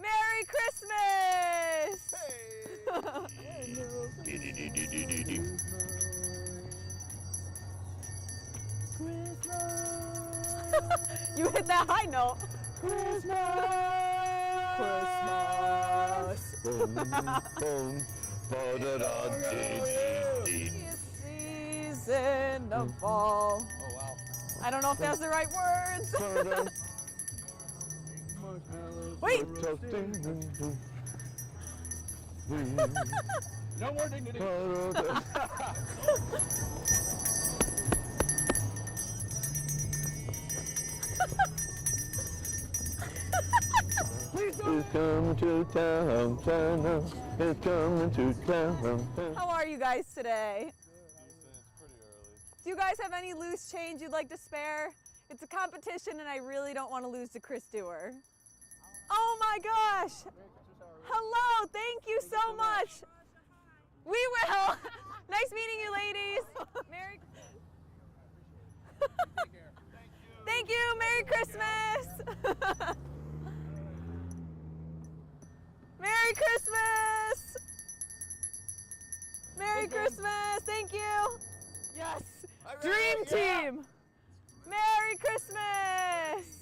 Merry Christmas! You hit that high note. Christmas! Boom, boom, Season of fall. Oh wow. I don't know if that's the right words. Wait! No more dignity. It's coming to town, Santa. It's coming to town. How are you guys today? Decent, it's pretty early. Do you guys have any loose change you'd like to spare? It's a competition and I really don't want to lose to Chris Dewar. Oh my gosh! Hello, thank you so much. We will. Nice meeting you, ladies. Merry. Thank you. Merry Christmas. Merry Christmas. Merry Christmas. Thank you. Yes. Dream team. Merry Christmas.